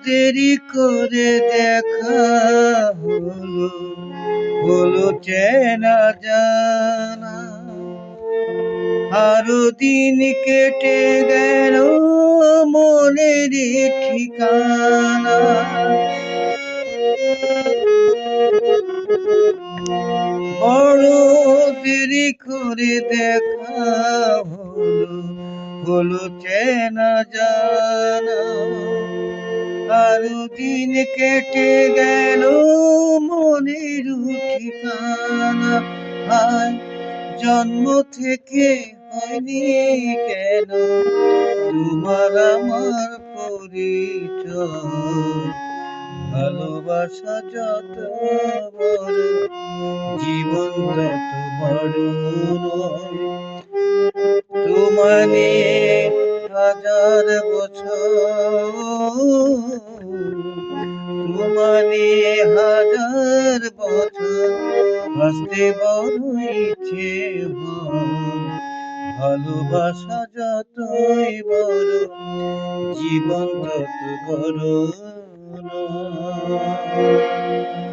দেরি করে দেখা হলো, হলো চেনা জানা। আরো দিন কেটে গেল মনের ঠিকানা। বড় দেরি করে দেখা হলো, হলো চেনা জানা। আরো দিন কেটে গেল মনের ঠিকানা। হায়, জন্ম থেকে হয়নি কেন তোমার আমার পরিচয়। ভালোবাসা যত বড়, জীবন তত বড় নয়। তোমারে হাজার বছর, তোমারে হাজার বছর বাঁচতে বড় ইচ্ছে হয়। ভালোবাসা যতই বড়, জীবন তত বড় নয়।